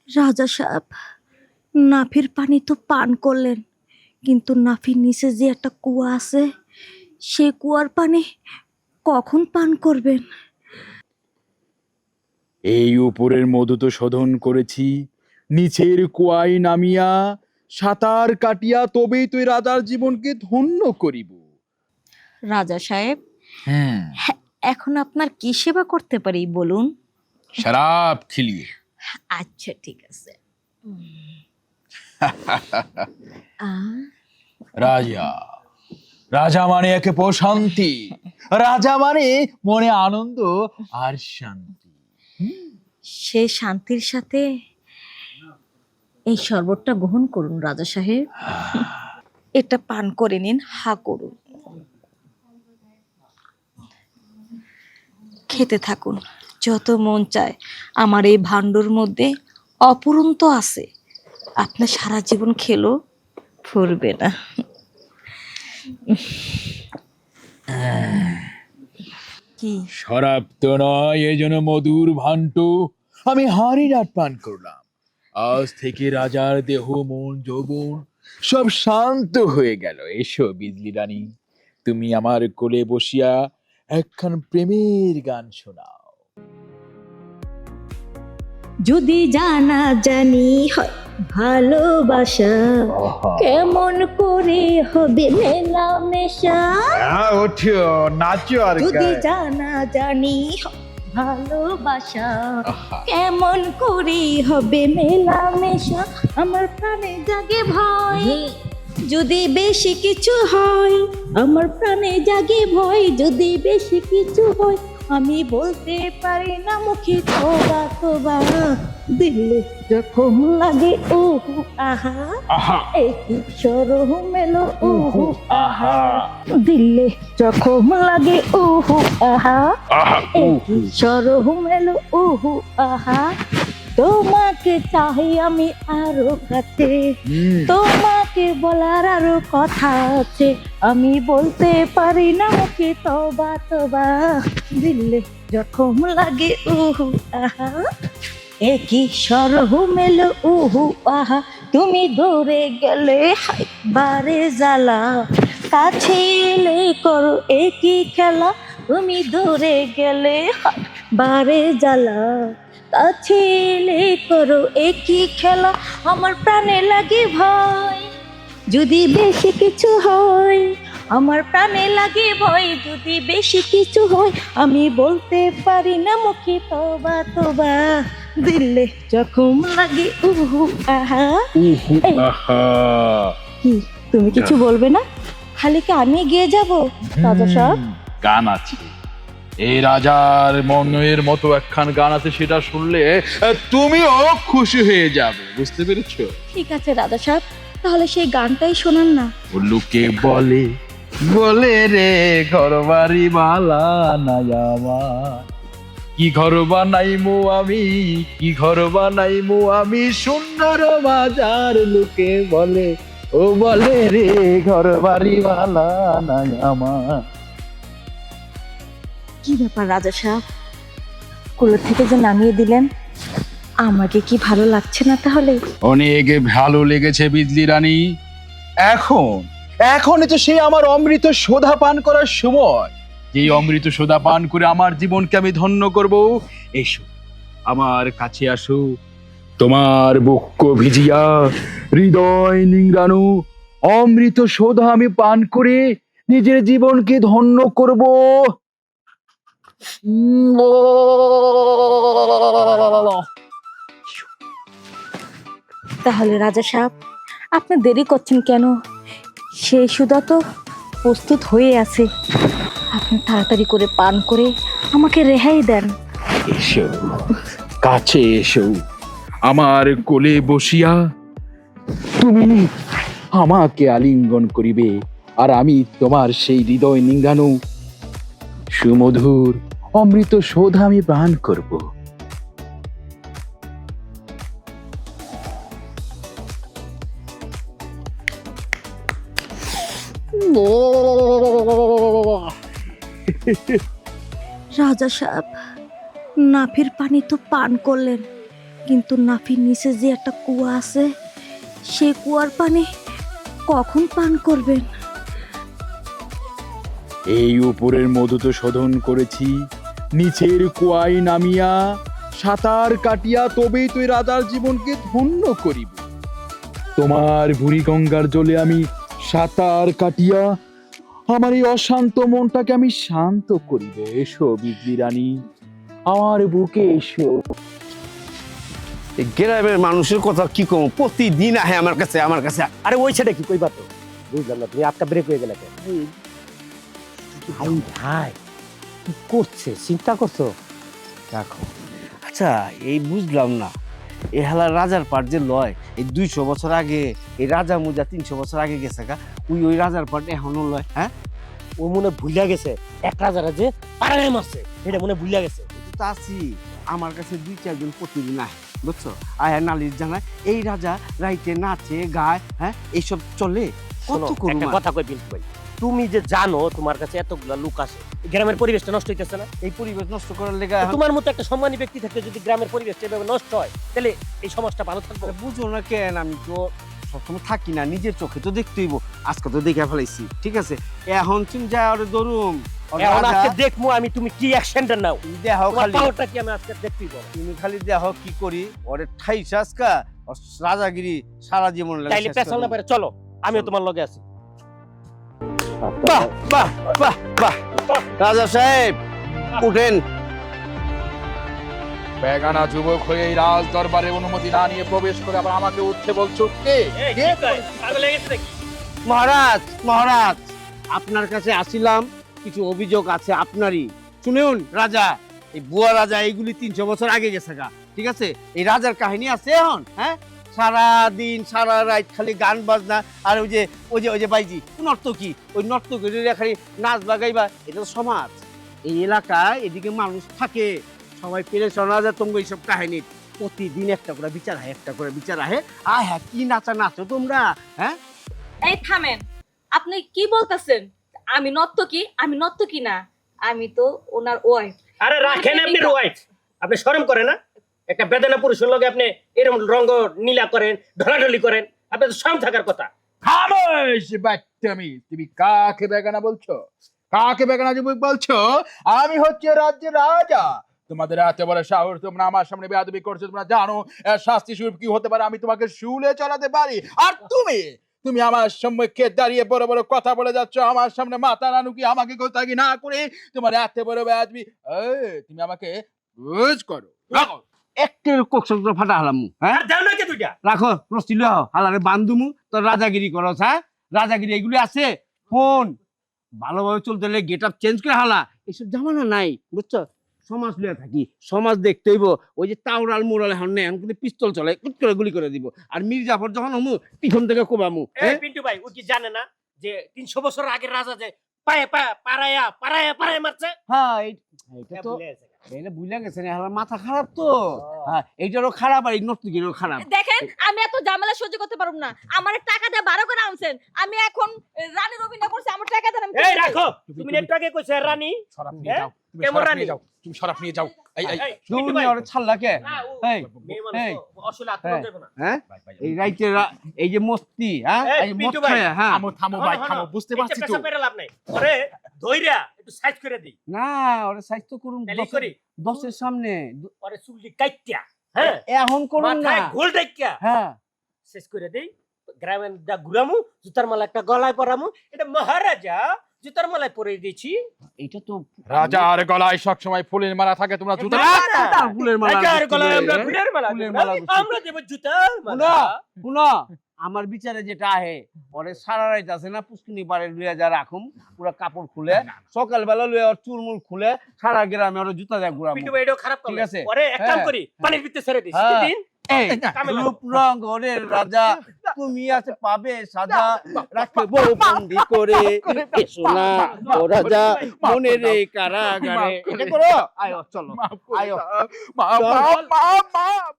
রাজা সাহেব, নাফির পানি তো পান করলেন, কিন্তু নাফির নিচে যে একটা কুয়া আছে, সে কুয়ার পানি কখন পান করবেন? এই উপরের মধু তো শোধন করেছি, নিচের কুয়ায় নামিয়া সাঁতার কাটিয়া তবেই তুই রাজার জীবনকে ধন্য করিব। রাজা সাহেব, হ্যাঁ, এখন আপনার কি সেবা করতে পারি বলুন? শরাব খিলিয়ে। আচ্ছা, ঠিক আছে। রাজা, রাজা মানে একে প্রশান্তি, রাজা মানে মনে আনন্দ আর শান্তি। সে শান্তির সাথে এই শরবতটা গ্রহণ করুন রাজা সাহেব। এটা পান করে নিন, হা করুন, খেতে থাকুন যত মন চায়। আমার এই ভাণ্ডর মধ্যে অপুরন্ত আছে, আপনার সারা জীবন খেলো ফুরবে না। কি শরাব তো নয়, এই জন্য মধুর ভাণ্ড আমি হাঁড়ি রাত পান করলাম। আজ থেকে রাজার দেহ মন যৌবন সব শান্ত হয়ে গেল। এসো বিজলি রানী, তুমি আমার কোলে বসিয়া একখান প্রেমের গান শোনাও। যদি জানা জানি হয় ভালোবাসা, কেমন করে হবে মেলামেশা? ওঠো, নাচো আর যদি জানা জানি হয় ভালোবাসা, কেমন করে হবে মেলামেশা? আমার প্রাণে জাগে ভয় যদি বেশি কিছু হয়, আমার প্রাণে জাগে ভয় যদি বেশি কিছু হয়। আমি বলতে পারি না মুখে তোবা তোবা, দিলে যখন লাগে ওহু আহা, একই সরহ মেলো ওহু আহা, দিলে যখন লাগে ওহু আহা, একই সরহ মেলো ওহু আহা। তোমাকে চাই আমি আরো কাছে, তোমাকে বলার আরো কথা আছে, আমি বলতে পারি না মুখে তবা তবা, দিলে যখন লাগে উহু আহা, একই সরহ মেলো উহু আহা। তুমি দূরে গেলে হাই বারে জ্বালা, কাছে এলে করো একই খেলা। তুমি দূরে গেলে হাই বারে জ্বালা, কাছে এলে করো একই খেলা। আমার প্রাণে লাগে ভয় যদি বেশি কিছু হয়, আমার প্রাণে লাগে ভয় যদি বেশি কিছু হয়। আমি বলতে পারি না মুখে তবা তবা, দিলে যখন লাগে উহু আহা। কি তুমি কিছু বলবে না? খালি কি আমি গিয়ে যাব রাজা সাহেব? গান আছে, এই রাজার মনের মতো একখান গান আছে, সেটা শুনলে তুমিও খুশি হয়ে যাবে, বুঝতে পেরেছো? ঠিক আছে রাজা সাহেব, তাহলে সেই গানটাই শোনান না। লোকে বলে বলে রে ঘর বাড়ি বালা নাই আমার, কি ঘর বানাইমু আমি, কি ঘর বানাইমু আমি সুন্দর বাজার। লোকে বলে ও বলে রে ঘর বাড়ি বালা নাই আমার। কি ব্যাপার রাজা সাহেব, কোলে থেকে যে নামিয়ে দিলেন, আমাকে কি ভালো লাগছে না তাহলে? অনেক ভালো লেগেছে বিজলি রানী। এখন এখনই তো সে আমার অমৃত সোধা পান করার সময়, যে অমৃত সোধা পান করে আমার জীবনকে আমি ধন্য করব। এসো আমার কাছে আসো, তোমার বক্ষ ভিজিয়া হৃদয় নিংড়ানো অমৃত সোধা আমি পান করে নিজের জীবনকে ধন্য করব। তাহলে রাজা সাহেব, আপনি দেরি করছেন কেন? সেই সুধা তো প্রস্তুত হয়ে আছে, আপনি তাড়াতাড়ি করে পান করে আমাকে রেহাই দেন। এসো কাছে এসো, আমার কোলে বসিয়া তুমি আমাকে আলিঙ্গন করিবে, আর আমি তোমার সেই হৃদয় নিংড়ানো সুমধুর অমৃত সোধা আমি পান করব। রাজা সাহেব, নাফির পানি তো পান করলেন, কিন্তু নাফির নিচে যে একটা কুয়া আছে, সে কুয়ার পানি কখন পান করবেন? এই উপরের মধু তো শোধন করেছি, নিচের কুয়ায় নামিয়া সাঁতার কাটিয়া তবেই তুই রাজার জীবনকে ধন্য করিব। তোমার বুড়ি গঙ্গার জলে আমি সাঁতার কাটিয়া আমার এই অশান্ত মনটাকে আমি শান্ত করিব। এসো বিজলি রানী, আমার বুকে এসো। এই গ্রামের মানুষের কথা কি কম, প্রতিদিন আহে আমার কাছে। আরে ওই ছেলে কি কইবা তো? বুঝলাম না, তুমি আটকা ব্রেক হয়ে গেলে কেন? ভাই ভাই কি করছে, চিন্তা করছো? দেখো, আচ্ছা এই বুঝলাম না, এই হালা রাজার পাট যে লয়, এই 200 বছর আগে এই রাজা মুজা 300 বছর আগে গেছে গা, ওই রাজার পাট এখনো লয়? হ্যাঁ, ও মনে ভুলিয়া গেছে এক রাজারা যে পাড়ায় মারছে, এটা মনে ভুলিয়া গেছে। তো আছি, আমার কাছে 2-4 জন প্রতিদিন আহে, বুঝছো? আয়া নালিশ জানায়, এই রাজা রাইতে নাচে গায়, হ্যাঁ এইসব চলে। শোনো, কত করুন একটা কথা কই বিল্টু ভাই, তুমি যে জানো তোমার কাছে এতগুলা লোক আসে, এই গ্রামের পরিবেশটা নষ্ট হইতেছে না? এই পরিবেশ নষ্ট করার লেগে তোমার মতো একটা সম্মানী ব্যক্তি থাকতে যদি গ্রামের পরিবেশটা এভাবে নষ্ট হয়, তাহলে এই সমাজটা ভালো থাকবে? বুঝো না কেন, আমি তো সবসময় থাকি না, নিজের চোখে তো দেখতে হইব। আজকে তো দেখে ফেলাইছি, ঠিক আছে? এখন তুমি যা ওরে ধরুম, এখন আজকে দেখবো আমি তুমি কি অ্যাকশনটা নাও। দেহ তোমার খালি, পাওয়ারটা কি আমি আজকে দেখতেই পাবো। তুমি খালি দেহ কি করি ওরে ঠাইস আজকা, ওর রাজাগিরি সারা জীবন লাগে তাইলে শেষ পেছাল না করে পারে, চলো আমিও তোমার লগে আছি। বাহ বাহ বাহ বাহ, রাজা সাহেব উঠেন। বেগানা যুবক হয়ে এই রাজ দরবারে অনুমতি না নিয়ে প্রবেশ করে আবার আমাকে উঠতে বলছো কে? মহারাজ, মহারাজ আপনার কাছে আসিলাম, কিছু অভিযোগ আছে আপনারই। শুনুন রাজা, এই বুয়া রাজা এইগুলি 300 বছর আগে গেছে গা, ঠিক আছে? এই রাজার কাহিনী আছে এখন, হ্যাঁ? সারা দিন সারা রাত খালি গান বাজনা, আর ওই যে বাইজি নর্তকী, ওই নর্তকীরা খালি নাচ বাগাইবা, এটা তো সমাজ। এই এলাকায় এদিকে মানুষ থাকে, সবাই পেরেছেন রাজা তোমাকে এইসব কাহিনী। প্রতিদিন একটা করে বিচার হয়, একটা করে বিচার আহে। হ্যাঁ, কি নাচা নাচো তোমরা, হ্যাঁ? এই থামেন, আপনি কি বলতেছেন? আমি নর্তকী না, আমি তো ওনার ওয়াইফ। আরে রাখেন আপনি ওয়াইফ, আপনি শরম করে না? একটা বেদনা পুরুষের লগে আপনি এরকম রঙ্গ নীলা করেন, ঢলাঢলি করেন, আপনি তো শরম থাকার কথা। খামোশ বাচ্চামি, তুমি কাকে বেগানা বলছো? কাকে বেগানা যুবক বলছো? আমি হচ্ছে রাজ্যের রাজা। তোমাদের এত বড় সাহস, তোমরা আমার সামনে বেয়াদবি করছো। তোমরা জানো এর শাস্তি স্বরূপ কি হতে পারে? আমি তোমাকে শুলে চড়াতে পারি। আর তুমি আমার সম্মুখে দাঁড়িয়ে বড় বড় কথা বলে যাচ্ছ, আমার সামনে মাথা রানু কি আমাকে গোতাগি না করে তোমার এত বড় বেয়াদবি। তুমি আমাকে বুঝ করো। রাখো একটু কোকসক ফাটা হালামু, হ্যাঁ? দাও না কে দুইটা? রাখো রস্তি লও, হালারে বান্ধুমু, তোর রাজাগিরি করস, হ্যাঁ? রাজাগিরি এগুলি আছে? ফোন ভালোভাবে চলতে হলে গেট আপ চেঞ্জ করে হালা, এসব জামানা নাই, বুঝছো? সমাজ লিয়ে থাকি, সমাজ দেখতে হইব। ওই যে তাওরাল মুরাল এখন নেই, এখন কিন্তু পিস্তল চলে, কুট করে গুলি করে দিব। আর মির্জাফর যখন হমু, পিছন থেকে কোবামু। এই পিন্টু ভাই, ও কি জানে না যে 300 বছর আগের রাজা যে পায়ে পাড়ায়া মারছে? হ্যাঁ, এটা তো এটা বুঝলা গেছে না, হালার মাথা খারাপ তো। হ্যাঁ, এইটারও খারাপ আর এই নর্তকীরও খারাপ। দেখেন, আমি এত ঝামেলা সহ্য করতে পারব না। আমার টাকা দিয়ে 12 করে আনছেন, আমি এখন রানীর অভিনয় করছি, আমার টাকা দেন। এই রাখো, তুমি একটু আগে কইছো রানী, সরাপ নিয়ে যাও, তুমি কেমন সরাপ রানী? নিয়ে যাও, তুমি সরাপ নিয়ে যাও। এই পিন্টু তুমি ভাই, ওরে ছাড়লা কে? না, ও এই, মেয়ে মানুষ এই, তো, আসলে আত্মহত্যা করবে না। হ্যাঁ, এই রাইতে এই যে মস্তি, হ্যাঁ, এই, এই পিন্টু মদ ভাই, খায়া, হ্যাঁ। থামো ভাই, থামো, বুঝতে পারছি তো। পেছাপের লাভ নাই, ওরে ধইরা একটু সাইজ করে দেই, না, ওরে স্বাস্থ্য করুন তাহলে করি। দশের সামনে, ওরে চুলটি কাইট্টা, হ্যাঁ, এখন করুন না। মাথায় গোল ডাইক্কা হ্যাঁ, শেষ করে দেই। গ্রামের দা ঘুরামু, জুতার মালা একটা গলায় পরামু। এটা মহারাজা জুতার মালায় পরে দিয়েছি। এটা তো রাজার গলায় সবসময় ফুলের মালা থাকে, তোমরা জুতা না, না, না। তার ফুলের মালা রাজার গুছিয়ে গলায় আমরা দেয়, ফুলের মালা ফুলের দেব মালা না, গুছিয়ে। আমরা দেব জুতার মালা। শুনো, আমার বিচারে যেটা আহে, ওরে সারা রাত আছে না পুষ্কিনি পারে লুয়া যা রাখুম, পুরো কাপড় খুলে সকালবেলা লুয়া ওর চুলমুল খুলে সারা গ্রামে ওর জুতা দেয় ঘুরাবো। পিন্টু ভাই, এটাও খারাপ ঠিক করলে। আছে। ওরে এক কাম হ্যাঁ। করি, পানির ভিতরে ছেড়ে দিই, হ্যাঁ। দিন। এই কামে লাগো। রূপ রঙ্গের রাজা, তুমি আছে পাবে সাজা, রাখবো বন্দি করে, এসো না ও রাজা মনের এই কারাগারে। এটা করো, আয়ো চলো, মাফ করে আয়ো। দাও, মাফ, মাফ, মাফ, মাফ।